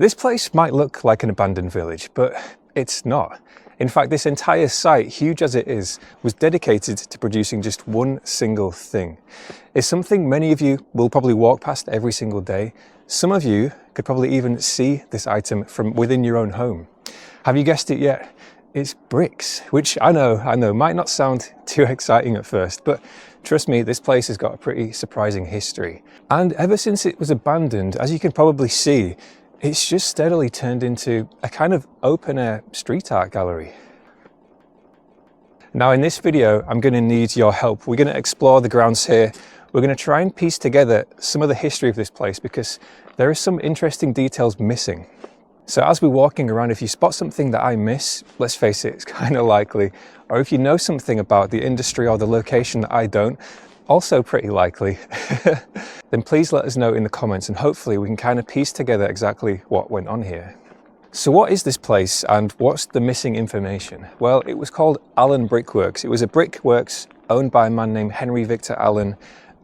This place might look like an abandoned village, but it's not. In fact, this entire site, huge as it is, was dedicated to producing just one single thing. It's something many of you will probably walk past every single day. Some of you could probably even see this item from within your own home. Have you guessed it yet? It's bricks, which I know, might not sound too exciting at first, but trust me, this place has got a pretty surprising history. And ever since it was abandoned, as you can probably see, it's just steadily turned into a kind of open-air street art gallery. Now in this video, I'm going to need your help. We're going to explore the grounds here. We're going to try and piece together some of the history of this place because there are some interesting details missing. So as we're walking around, if you spot something that I miss, let's face it, it's kind of likely. Or if you know something about the industry or the location that I don't, also pretty likely, then please let us know in the comments and hopefully we can kind of piece together exactly what went on here. So what is this place and what's the missing information? Well, it was called Allen Brickworks. It was a brickworks owned by a man named Henry Victor Allen,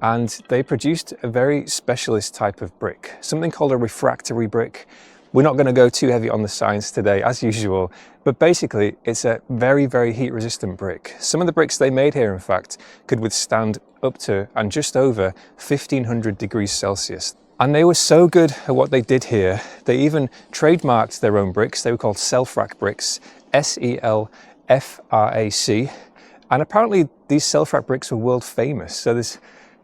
and they produced a very specialist type of brick, something called a refractory brick. We're not going to go too heavy on the science today, as usual, but basically it's a very, very heat resistant brick. Some of the bricks they made here, in fact, could withstand up to and just over 1500 degrees Celsius. And they were so good at what they did here, they even trademarked their own bricks. They were called self-rack bricks, S-E-L-F-R-A-C. And apparently these self-rack bricks were world famous. So there's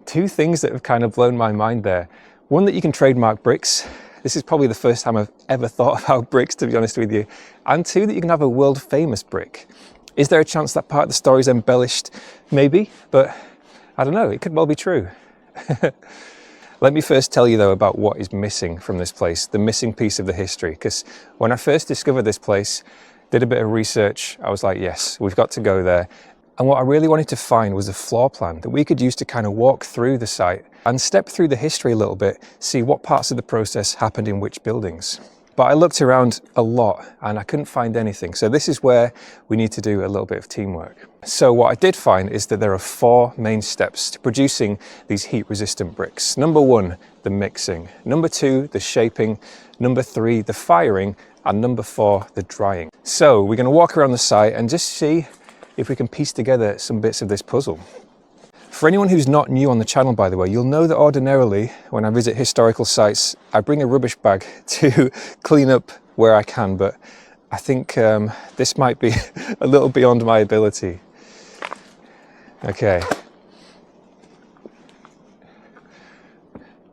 two things that have kind of blown my mind there. One, that you can trademark bricks. This is probably the first time I've ever thought about bricks, to be honest with you. And two, that you can have a world famous brick. Is there a chance that part of the story is embellished? Maybe, but I don't know, it could well be true. Let me first tell you though about what is missing from this place, the missing piece of the history, because when I first discovered this place, did a bit of research, I was like, yes, we've got to go there. And what I really wanted to find was a floor plan that we could use to kind of walk through the site and step through the history a little bit, see what parts of the process happened in which buildings. But I looked around a lot and I couldn't find anything. So this is where we need to do a little bit of teamwork. So what I did find is that there are 4 main steps to producing these heat resistant bricks. Number 1, the mixing. Number 2, the shaping. Number 3, the firing. And number 4, the drying. So we're going to walk around the site and just see if we can piece together some bits of this puzzle. For anyone who's not new on the channel, by the way, you'll know that ordinarily when I visit historical sites, I bring a rubbish bag to clean up where I can, but I think this might be a little beyond my ability. Okay.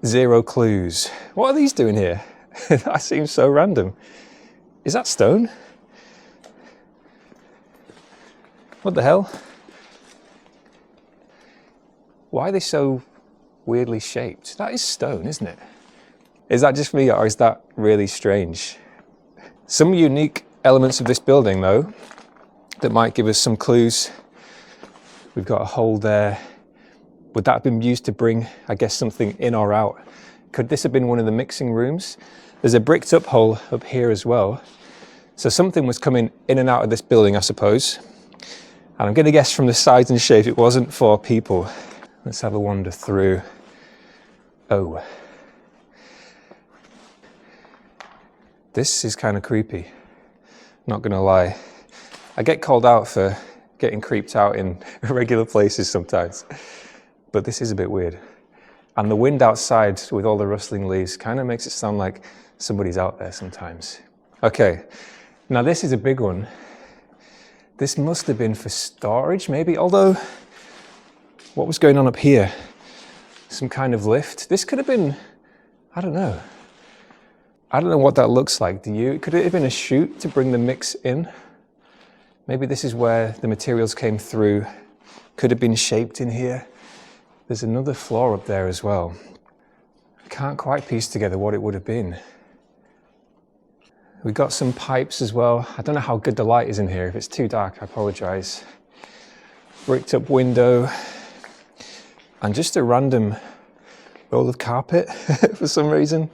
0 clues. What are these doing here? That seems so random. Is that stone? What the hell? Why are they so weirdly shaped? That is stone, isn't it? Is that just me or is that really strange? Some unique elements of this building though, that might give us some clues. We've got a hole there. Would that have been used to bring, I guess, something in or out? Could this have been one of the mixing rooms? There's a bricked up hole up here as well. So something was coming in and out of this building, I suppose. And I'm going to guess from the size and shape it wasn't for people. Let's have a wander through. Oh. This is kind of creepy. Not going to lie. I get called out for getting creeped out in regular places sometimes. But this is a bit weird. And the wind outside with all the rustling leaves kind of makes it sound like somebody's out there sometimes. Okay, now this is a big one. This must have been for storage, maybe, although, what was going on up here? Some kind of lift. This could have been, I don't know. I don't know what that looks like, do you? Could it have been a chute to bring the mix in? Maybe this is where the materials came through. Could have been shaped in here. There's another floor up there as well. I can't quite piece together what it would have been. We've got some pipes as well. I don't know how good the light is in here. If it's too dark, I apologize. Bricked up window. And just a random roll of carpet for some reason.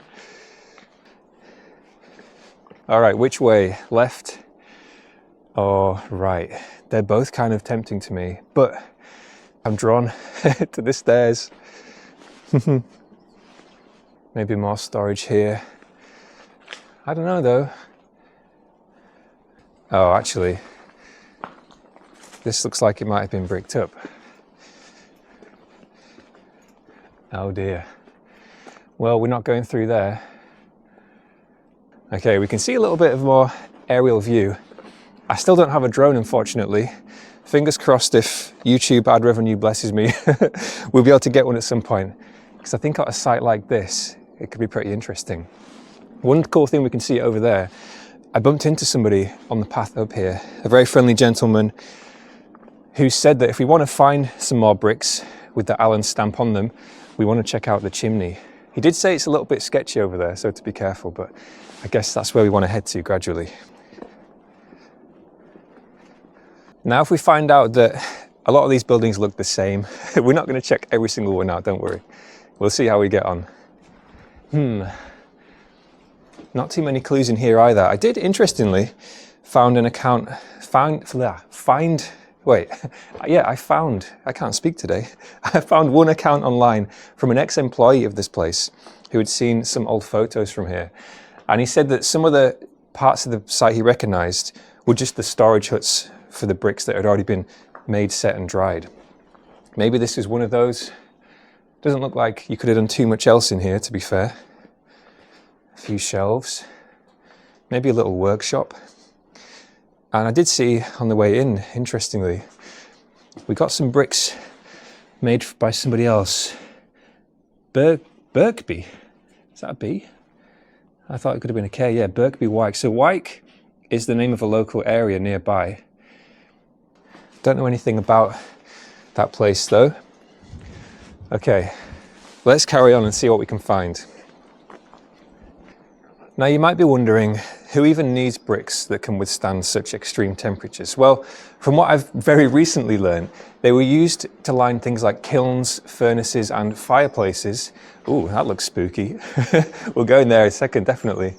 All right, which way? Left or right? They're both kind of tempting to me, but I'm drawn to the stairs. Maybe more storage here. I don't know though. Oh, actually, this looks like it might have been bricked up. Oh dear. Well, we're not going through there. Okay, we can see a little bit of more aerial view. I still don't have a drone, unfortunately. Fingers crossed, if YouTube ad revenue blesses me, we'll be able to get one at some point. Because I think at a site like this, it could be pretty interesting. One cool thing we can see over there, I bumped into somebody on the path up here, a very friendly gentleman who said that if we want to find some more bricks with the Allen stamp on them, we want to check out the chimney. He did say it's a little bit sketchy over there, so to be careful, but I guess that's where we want to head to gradually. Now, if we find out that a lot of these buildings look the same, we're not going to check every single one out, don't worry. We'll see how we get on. Not too many clues in here either. I did, interestingly, found an account, I can't speak today. I found one account online from an ex-employee of this place who had seen some old photos from here. And he said that some of the parts of the site he recognized were just the storage huts for the bricks that had already been made, set and dried. Maybe this is one of those. Doesn't look like you could have done too much else in here, to be fair. A few shelves, maybe a little workshop. And I did see on the way in, interestingly, we got some bricks made by somebody else. Birkby, is that a B? I thought it could have been a K, yeah, Birkby Wyke. So Wyke is the name of a local area nearby. Don't know anything about that place though. Okay, let's carry on and see what we can find. Now you might be wondering, who even needs bricks that can withstand such extreme temperatures? Well, from what I've very recently learned, they were used to line things like kilns, furnaces and fireplaces. Ooh, that looks spooky. We'll go in there in a second, definitely.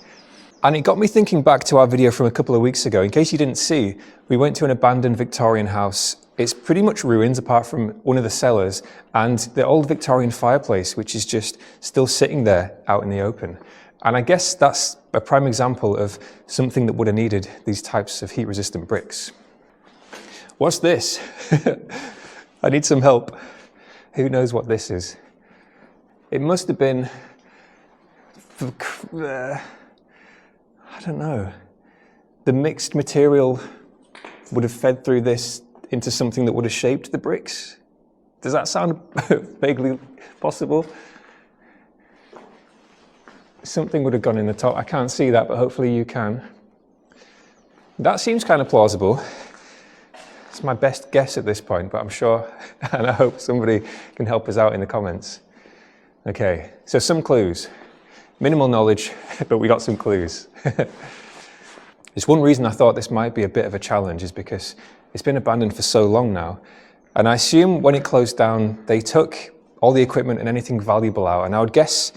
And it got me thinking back to our video from a couple of weeks ago. In case you didn't see, we went to an abandoned Victorian house. It's pretty much ruins apart from one of the cellars and the old Victorian fireplace, which is just still sitting there out in the open. And I guess that's a prime example of something that would have needed these types of heat-resistant bricks. What's this? I need some help. Who knows what this is? It must have been, I don't know. The mixed material would have fed through this into something that would have shaped the bricks. Does that sound vaguely possible? Something would have gone in the top. I can't see that, but hopefully you can. That seems kind of plausible. It's my best guess at this point, but I'm sure, and I hope somebody can help us out in the comments. Okay, so some clues. Minimal knowledge, but we got some clues. There's one reason I thought this might be a bit of a challenge is because it's been abandoned for so long now. And I assume when it closed down, they took all the equipment and anything valuable out. And I would guess,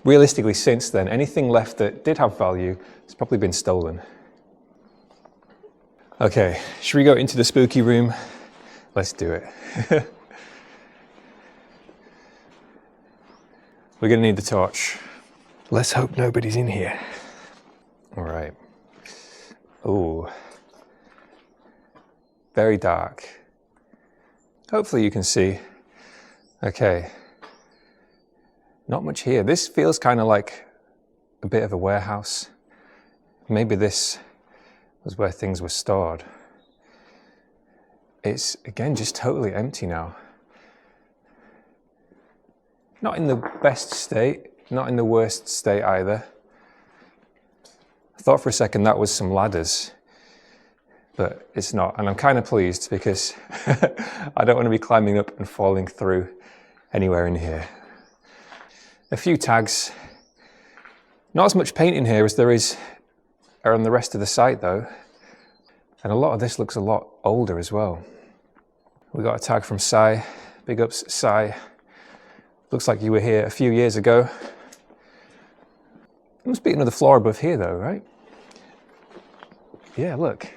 realistically, since then, anything left that did have value has probably been stolen. Okay, should we go into the spooky room? Let's do it. We're gonna need the torch. Let's hope nobody's in here. All right. Ooh. Very dark. Hopefully you can see. Okay. Not much here. This feels kind of like a bit of a warehouse. Maybe this was where things were stored. It's, again, just totally empty now. Not in the best state, not in the worst state either. I thought for a second that was some ladders, but it's not. And I'm kind of pleased because I don't want to be climbing up and falling through anywhere in here. A few tags. Not as much paint in here as there is on the rest of the site though. And a lot of this looks a lot older as well. We got a tag from Si. Big ups, Si. Looks like you were here a few years ago. There must be another floor above here though, right? Yeah, look.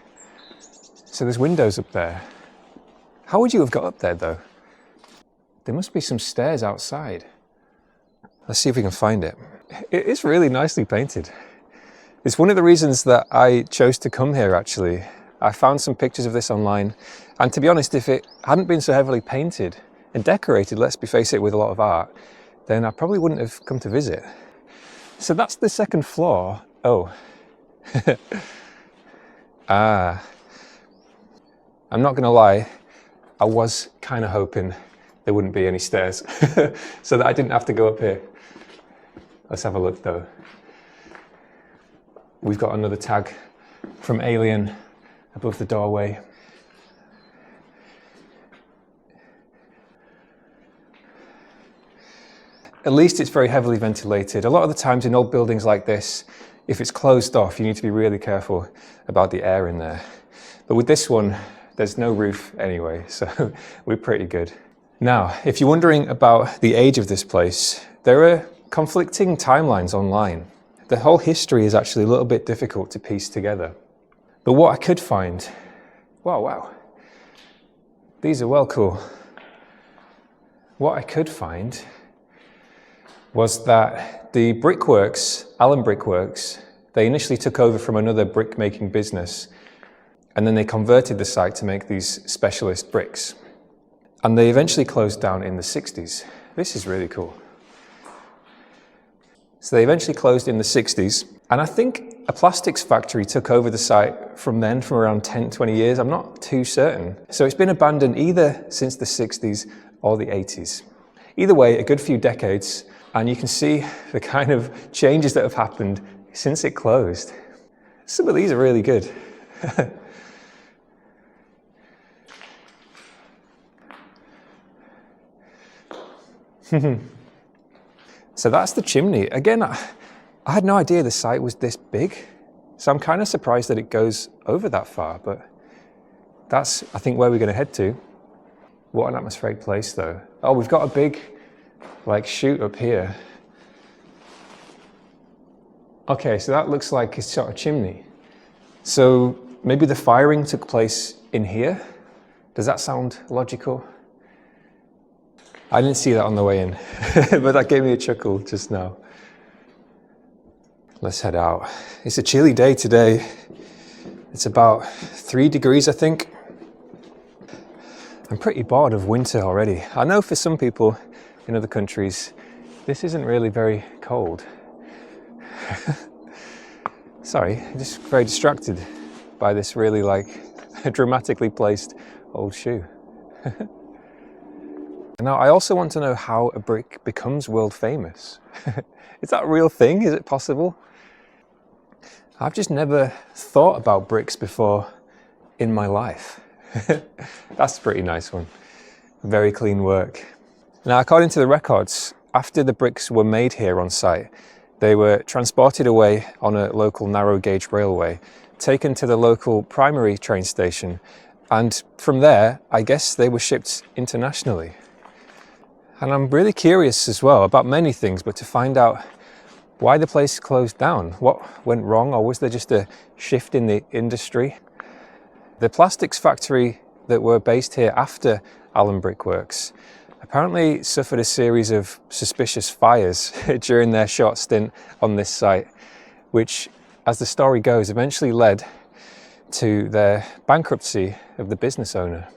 So there's windows up there. How would you have got up there though? There must be some stairs outside. Let's see if we can find it. It is really nicely painted. It's one of the reasons that I chose to come here, actually. I found some pictures of this online, and to be honest, if it hadn't been so heavily painted and decorated, let's face it, with a lot of art, then I probably wouldn't have come to visit. So that's the second floor. Oh. I'm not gonna lie, I was kind of hoping there wouldn't be any stairs so that I didn't have to go up here. Let's have a look though. We've got another tag from Alien above the doorway. At least it's very heavily ventilated. A lot of the times in old buildings like this, if it's closed off, you need to be really careful about the air in there. But with this one, there's no roof anyway, so we're pretty good. Now, if you're wondering about the age of this place, there are conflicting timelines online. The whole history is actually a little bit difficult to piece together. But what I could find, wow, these are well cool. What I could find was that the brickworks, Allen Brickworks, they initially took over from another brick-making business, and then they converted the site to make these specialist bricks. And they eventually closed down in the 60s. This is really cool. So they eventually closed in the 60s, and I think a plastics factory took over the site from then, from around 10, 20 years. I'm not too certain. So it's been abandoned either since the 60s or the 80s. Either way, a good few decades, and you can see the kind of changes that have happened since it closed. Some of these are really good. So that's the chimney. Again, I had no idea the site was this big. So I'm kind of surprised that it goes over that far, but that's, I think, where we're going to head to. What an atmospheric place though. Oh, we've got a big, like, chute up here. Okay, so that looks like it's sort of chimney. So maybe the firing took place in here? Does that sound logical? I didn't see that on the way in, but that gave me a chuckle just now. Let's head out. It's a chilly day today. It's about 3 degrees, I think. I'm pretty bored of winter already. I know for some people in other countries, this isn't really very cold. Sorry, I'm just very distracted by this really, like, dramatically placed old shoe. Now, I also want to know how a brick becomes world famous. Is that a real thing? Is it possible? I've just never thought about bricks before in my life. That's a pretty nice one. Very clean work. Now, according to the records, after the bricks were made here on site, they were transported away on a local narrow gauge railway, taken to the local primary train station, and from there, I guess they were shipped internationally. And I'm really curious as well about many things, but to find out why the place closed down, what went wrong, or was there just a shift in the industry? The plastics factory that were based here after Allen Brickworks apparently suffered a series of suspicious fires during their short stint on this site, which, as the story goes, eventually led to their bankruptcy of the business owner.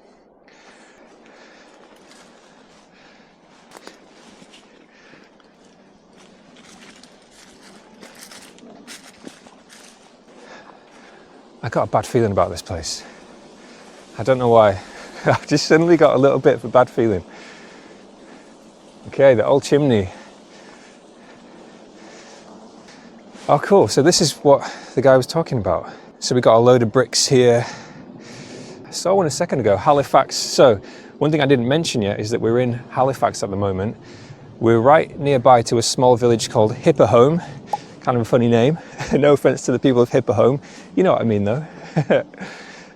I got a bad feeling about this place. I don't know why. I've just suddenly got a little bit of a bad feeling. Okay, the old chimney. Oh, cool. So this is what the guy was talking about. So we got a load of bricks here. I saw one a second ago, Halifax. So one thing I didn't mention yet is that we're in Halifax at the moment. We're right nearby to a small village called Hipperholme. Kind of a funny name. No offense to the people of Hipperholme. You know what I mean though.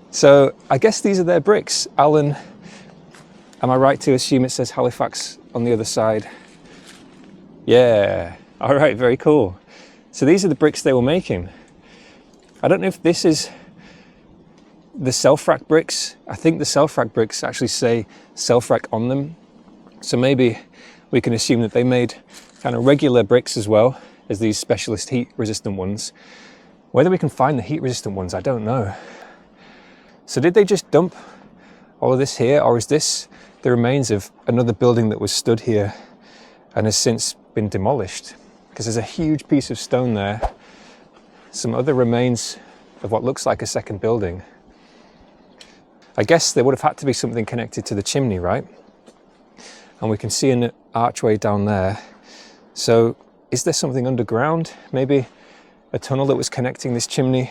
So I guess these are their bricks. Allen, am I right to assume it says Halifax on the other side? Yeah, all right, very cool. So these are the bricks they were making. I don't know if this is the self-rack bricks. I think the self-rack bricks actually say self-rack on them. So maybe we can assume that they made kind of regular bricks as well as these specialist heat resistant ones. Whether we can find the heat resistant ones, I don't know. So did they just dump all of this here, or is this the remains of another building that was stood here and has since been demolished? Because there's a huge piece of stone there, some other remains of what looks like a second building. I guess there would have had to be something connected to the chimney, right? And we can see an archway down there. So is there something underground? Maybe a tunnel that was connecting this chimney?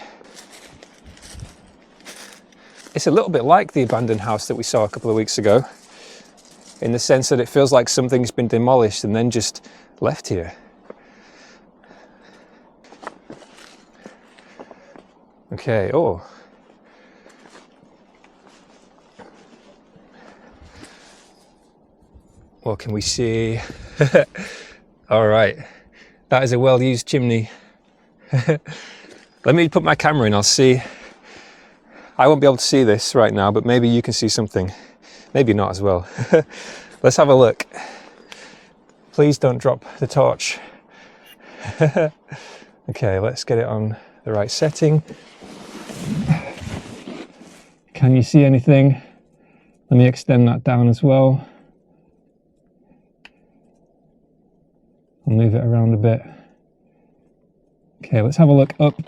It's a little bit like the abandoned house that we saw a couple of weeks ago, in the sense that it feels like something's been demolished and then just left here. Okay, oh. What can we see? All right, that is a well-used chimney. Let me put my camera in, I'll see. I won't be able to see this right now, but maybe you can see something. Maybe not as well. Let's have a look. Please don't drop the torch. Okay, let's get it on the right setting. Can you see anything? Let me extend that down as well. I'll move it around a bit. Okay, let's have a look up.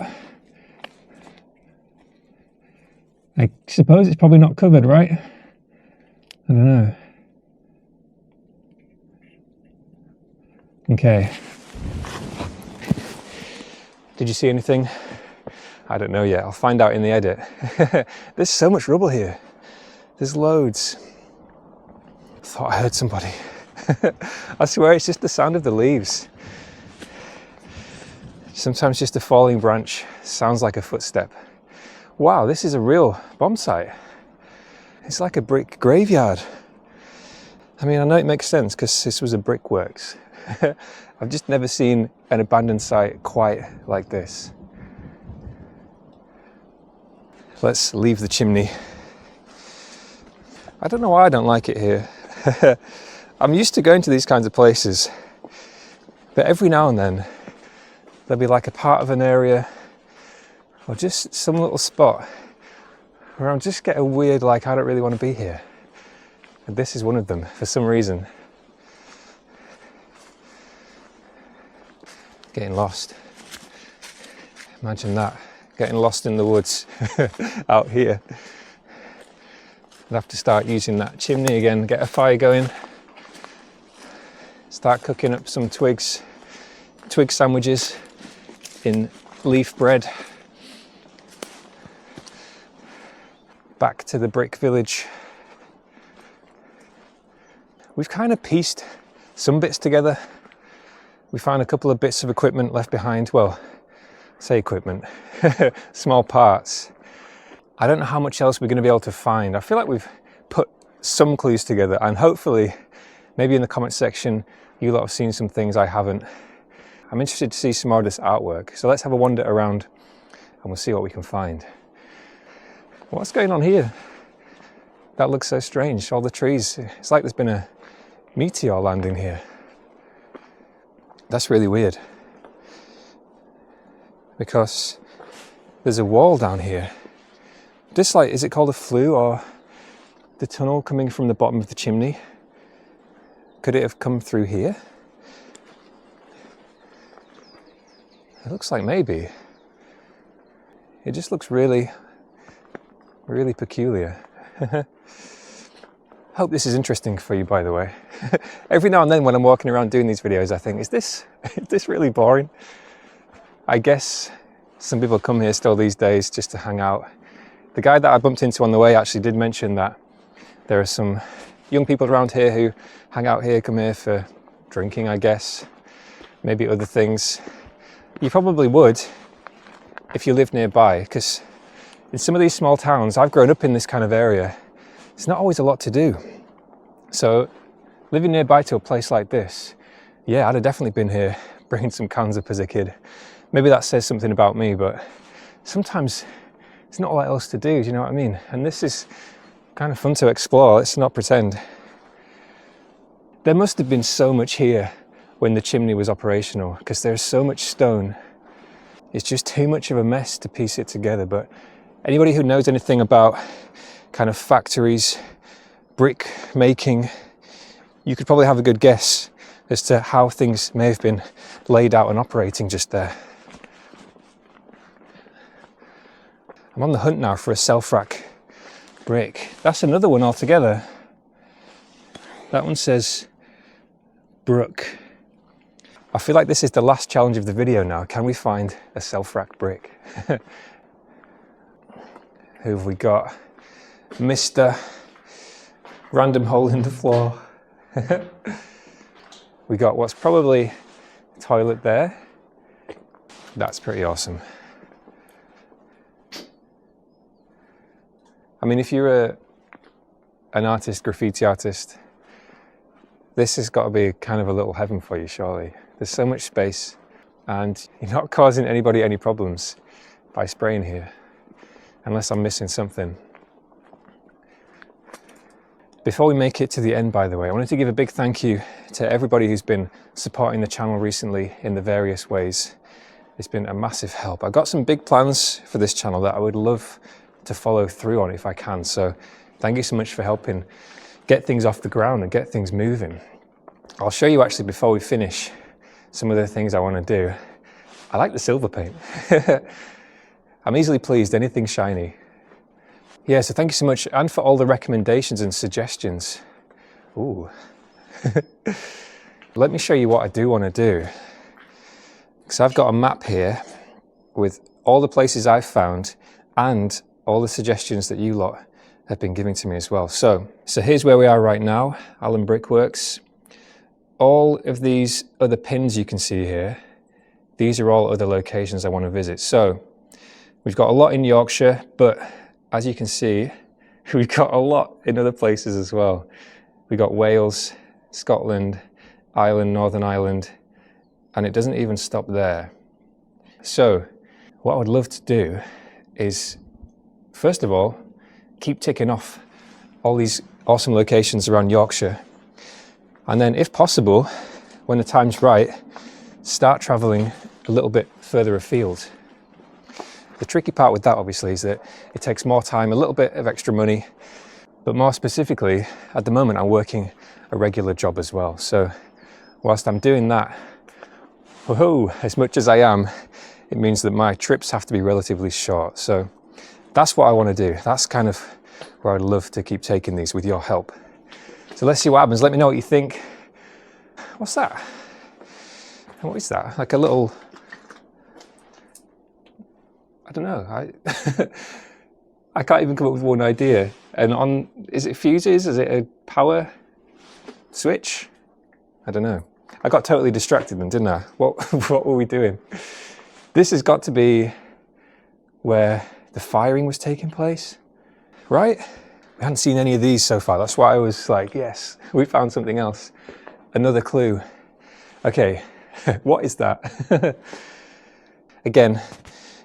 I suppose it's probably not covered, right? I don't know. Okay. Did you see anything? I don't know yet. I'll find out in the edit. There's so much rubble here. There's loads. I thought I heard somebody. I swear it's just the sound of the leaves. Sometimes just a falling branch sounds like a footstep. Wow, this is a real bomb site. It's like a brick graveyard. I mean, I know it makes sense because this was a brickworks. I've just never seen an abandoned site quite like this. Let's leave the chimney. I don't know why I don't like it here. I'm used to going to these kinds of places, but every now and then there'll be like a part of an area or just some little spot where I'm just get a weird, like, I don't really want to be here. And this is one of them for some reason. Getting lost. Imagine that, getting lost in the woods out here. I'd have to start using that chimney again, get a fire going. Start cooking up some twig sandwiches in leaf bread. Back to the brick village. We've kind of pieced some bits together. We found a couple of bits of equipment left behind. Well, say equipment, small parts. I don't know how much else we're going to be able to find. I feel like we've put some clues together, and hopefully, maybe in the comment section, you lot have seen some things I haven't. I'm interested to see some more of this artwork. So let's have a wander around and we'll see what we can find. What's going on here? That looks so strange. All the trees. It's like there's been a meteor landing here. That's really weird. Because there's a wall down here. This, like, is it called a flue or the tunnel coming from the bottom of the chimney? Could it have come through here? It looks like maybe. It just looks really, really peculiar. Hope this is interesting for you, by the way. Every now and then when I'm walking around doing these videos, I think, is this really boring? I guess some people come here still these days just to hang out. The guy that I bumped into on the way actually did mention that there are some young people around here who hang out here, come here for drinking, I guess, maybe other things. You probably would if you live nearby, because in some of these small towns, I've grown up in this kind of area, it's not always a lot to do. So living nearby to a place like this, yeah, I'd have definitely been here bringing some cans up as a kid. Maybe that says something about me, but sometimes it's not a lot else to do, do you know what I mean? And this is kind of fun to explore, let's not pretend. There must have been so much here when the chimney was operational, because there's so much stone. it's just too much of a mess to piece it together. But anybody who knows anything about kind of factories, brick making, you could probably have a good guess as to how things may have been laid out and operating just there. I'm on the hunt now for a self-rack brick. That's another one altogether. That one says Brook. I feel like this is the last challenge of the video now. Can we find a self-rack brick? Who have we got? Mr. Random hole in the floor. We got what's probably a toilet there. That's pretty awesome. I mean, if you're an artist, graffiti artist, this has got to be kind of a little heaven for you, surely. There's so much space and you're not causing anybody any problems by spraying here, unless I'm missing something. Before we make it to the end, by the way, I wanted to give a big thank you to everybody who's been supporting the channel recently in the various ways. It's been a massive help. I've got some big plans for this channel that I would love to follow through on if I can. So thank you so much for helping get things off the ground and get things moving. I'll show you actually before we finish some of the things I want to do. I like the silver paint. I'm easily pleased, anything shiny. Yeah, so thank you so much, and for all the recommendations and suggestions. Ooh. Let me show you what I do want to do. Because I've got a map here with all the places I've found and all the suggestions that you lot have been giving to me as well. So here's where we are right now, Allen Brickworks. All of these other pins you can see here, these are all other locations I want to visit. So we've got a lot in Yorkshire, but as you can see, we've got a lot in other places as well. We've got Wales, Scotland, Ireland, Northern Ireland, and it doesn't even stop there. So what I would love to do is, first of all, keep ticking off all these awesome locations around Yorkshire. And then if possible, when the time's right, start traveling a little bit further afield. The tricky part with that obviously is that it takes more time, a little bit of extra money, but more specifically, at the moment I'm working a regular job as well. So whilst I'm doing that, whoa, as much as I am, it means that my trips have to be relatively short. So that's what I want to do. That's kind of where I'd love to keep taking these with your help. So let's see what happens. Let me know what you think. What's that? What is that? Like a little, I don't know. I can't even come up with one idea. And is it fuses? Is it a power switch? I don't know. I got totally distracted then, didn't I? What were we doing? This has got to be where the firing was taking place, right? We hadn't seen any of these so far. That's why I was like, yes, we found something else. Another clue. Okay, what is that? Again,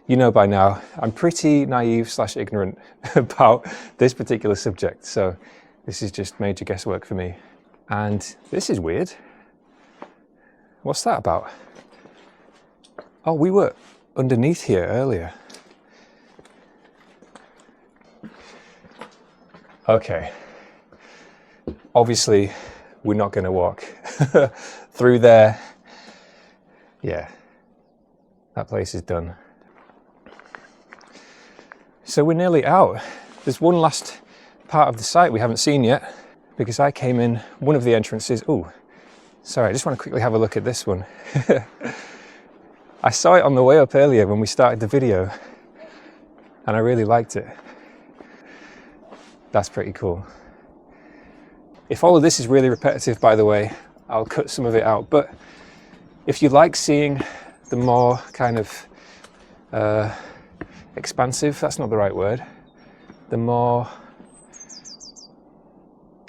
you know by now, I'm pretty naive / ignorant about this particular subject. So this is just major guesswork for me. And this is weird. What's that about? Oh, we were underneath here earlier. Okay. Obviously, we're not going to walk through there. Yeah, that place is done. So we're nearly out. There's one last part of the site we haven't seen yet, because I came in one of the entrances. Oh, sorry, I just want to quickly have a look at this one. I saw it on the way up earlier when we started the video, and I really liked it. That's pretty cool. If all of this is really repetitive, by the way, I'll cut some of it out. But if you like seeing the more kind of expansive, that's not the right word, the more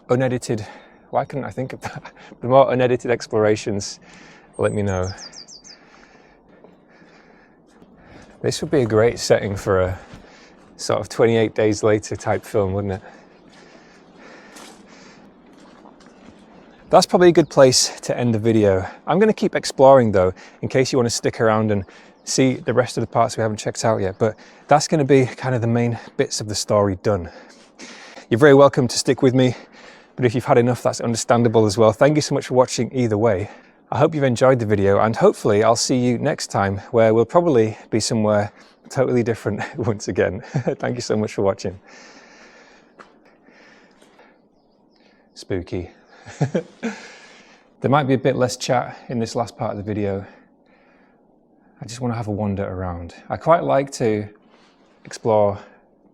unedited, why couldn't I think of that? The more unedited explorations, let me know. This would be a great setting for a sort of 28 days later type film, wouldn't it? That's probably a good place to end the video. I'm going to keep exploring though, in case you want to stick around and see the rest of the parts we haven't checked out yet, but that's going to be kind of the main bits of the story done. You're very welcome to stick with me, but if you've had enough, that's understandable as well. Thank you so much for watching either way. I hope you've enjoyed the video, and hopefully I'll see you next time, where we'll probably be somewhere totally different once again. Thank you so much for watching. Spooky. There might be a bit less chat in this last part of the video. I just want to have a wander around. I quite like to explore,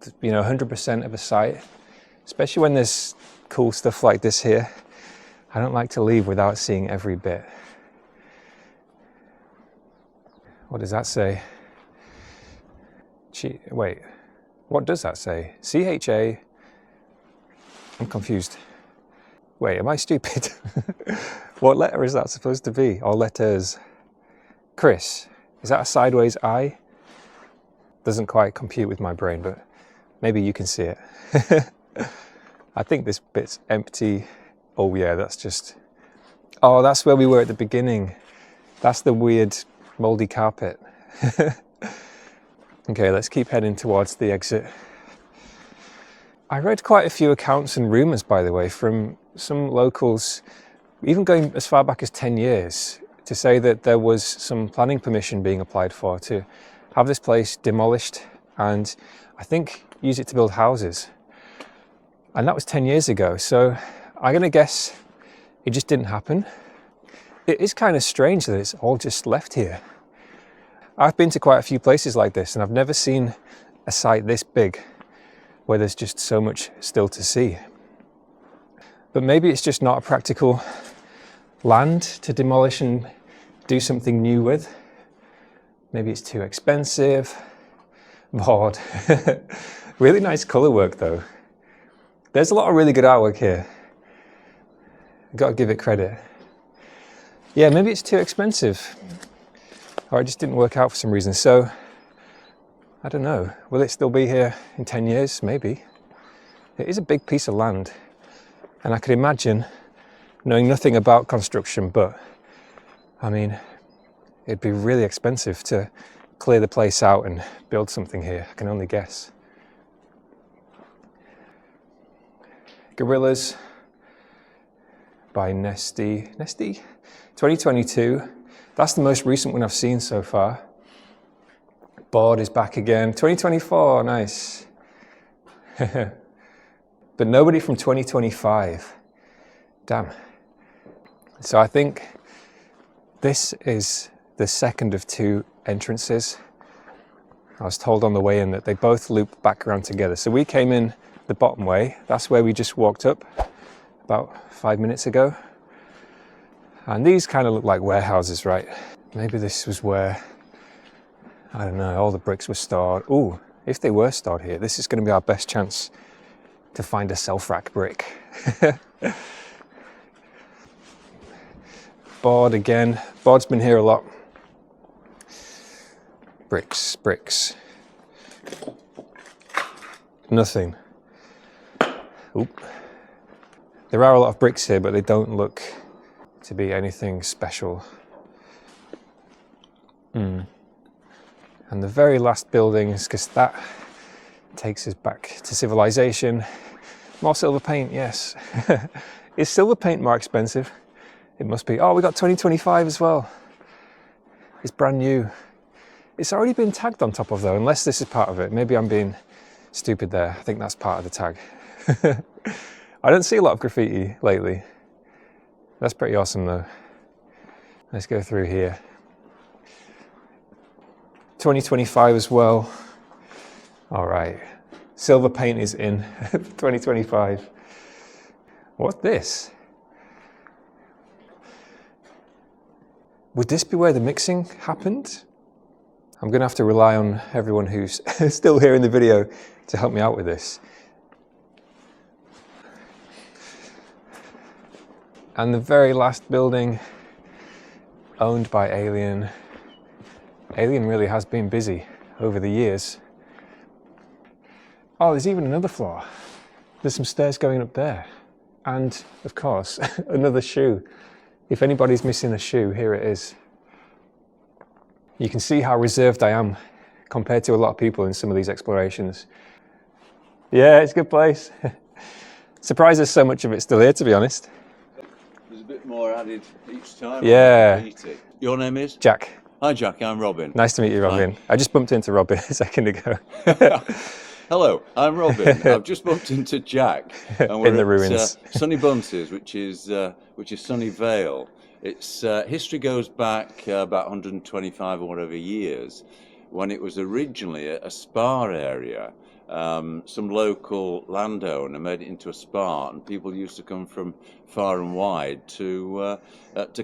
100% of a site, especially when there's cool stuff like this here. I don't like to leave without seeing every bit. What does that say? Wait, what does that say? CHA? I'm confused. Wait, am I stupid? What letter is that supposed to be? Or letters? Chris. Is that a sideways I? Doesn't quite compute with my brain, but maybe you can see it. I think this bit's empty. Oh yeah, that's just... Oh, that's where we were at the beginning. That's the weird moldy carpet. Okay, let's keep heading towards the exit. I read quite a few accounts and rumours, by the way, from some locals, even going as far back as 10 years, to say that there was some planning permission being applied for to have this place demolished and I think use it to build houses. And that was 10 years ago, so I'm going to guess it just didn't happen. It is kind of strange that it's all just left here. I've been to quite a few places like this and I've never seen a site this big where there's just so much still to see. But maybe it's just not a practical land to demolish and do something new with. Maybe it's too expensive. Bored. Really nice colour work though. There's a lot of really good artwork here. I've got to give it credit. Yeah, maybe it's too expensive. Or it just didn't work out for some reason. So, I don't know. Will it still be here in 10 years? Maybe. It is a big piece of land. And I could imagine, knowing nothing about construction, but I mean, it'd be really expensive to clear the place out and build something here. I can only guess. Gorillas by Nesty. 2022. That's the most recent one I've seen so far. Board is back again. 2024, nice. But nobody from 2025. Damn. So I think this is the second of two entrances. I was told on the way in that they both loop back around together. So we came in the bottom way. That's where we just walked up about 5 minutes ago. And these kind of look like warehouses, right? Maybe this was where, I don't know, all the bricks were stored. Ooh, if they were stored here, this is going to be our best chance to find a self-rack brick. Board again. Board's been here a lot. Bricks. Nothing. Oop. There are a lot of bricks here, but they don't look to be anything special. And the very last building is because that takes us back to civilization. More silver paint, yes. Is silver paint more expensive? It must be. Oh, we got 2025 as well. It's brand new. It's already been tagged on top of though, unless this is part of it. Maybe I'm being stupid there. I think that's part of the tag. I don't see a lot of graffiti lately. That's pretty awesome though. Let's go through here. 2025 as well. All right. Silver paint is in 2025. What's this? Would this be where the mixing happened? I'm going to have to rely on everyone who's still here in the video to help me out with this. And the very last building, owned by Alien. Alien really has been busy over the years. Oh, there's even another floor. There's some stairs going up there. And, of course, another shoe. If anybody's missing a shoe, here it is. You can see how reserved I am compared to a lot of people in some of these explorations. Yeah, it's a good place. Surprised there's so much of it still here, to be honest. There's a bit more added each time. Yeah. Your name is? Jack. Hi Jack, I'm Robin. Nice to meet you, Robin. Hi. I just bumped into Robin a second ago. Hello, I'm Robin. I've just bumped into Jack. And we're in the ruins. Sunny Bunces, which is Sunny Vale. Its history goes back about 125 or whatever years, when it was originally a spa area. Some local landowner made it into a spa, and people used to come from far and wide to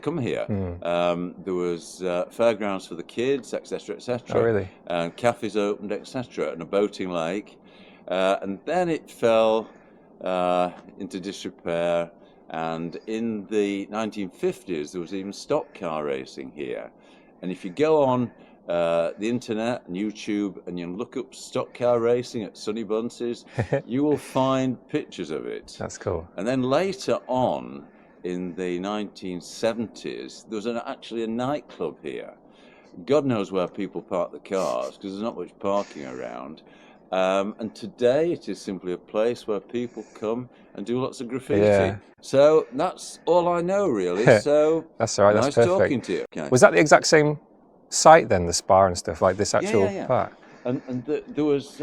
come here. There was fairgrounds for the kids, etc., etc. Oh, really? And cafes opened, etc., and a boating lake. And then it fell into disrepair. And in the 1950s, there was even stock car racing here. And if you go on the internet and YouTube and you look up stock car racing at Sunny Bunces, you will find pictures of it. That's cool. And then later on in the 1970s, there was actually a nightclub here. God knows where people park the cars because there's not much parking around. And today it is simply a place where people come and do lots of graffiti. Yeah. So that's all I know, really. So that's all right. Nice That's perfect. talking to you. Okay. Was that the exact same site then, the spa and stuff, like this actual part? And there was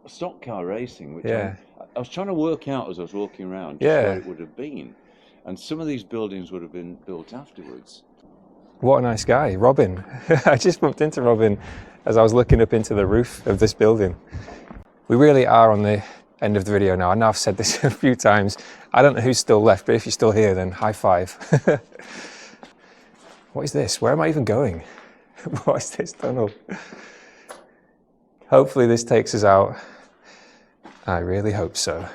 stock car racing, which Yeah. I was trying to work out as I was walking around just where it would have been. And some of these buildings would have been built afterwards. What a nice guy, Robin. I just bumped into Robin as I was looking up into the roof of this building. We really are on the end of the video now. I know I've said this a few times. I don't know who's still left, but if you're still here, then high five. What is this? Where am I even going? What is this tunnel? Hopefully this takes us out. I really hope so.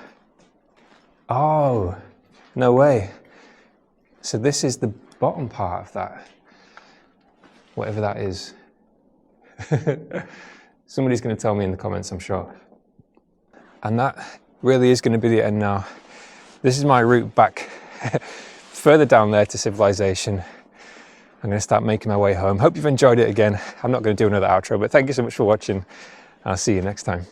Oh, no way. So this is the bottom part of that. Whatever that is. Somebody's going to tell me in the comments, I'm sure. And that really is going to be the end now. This is my route back further down there to civilization. I'm going to start making my way home. Hope you've enjoyed it again. I'm not going to do another outro, but thank you so much for watching. I'll see you next time.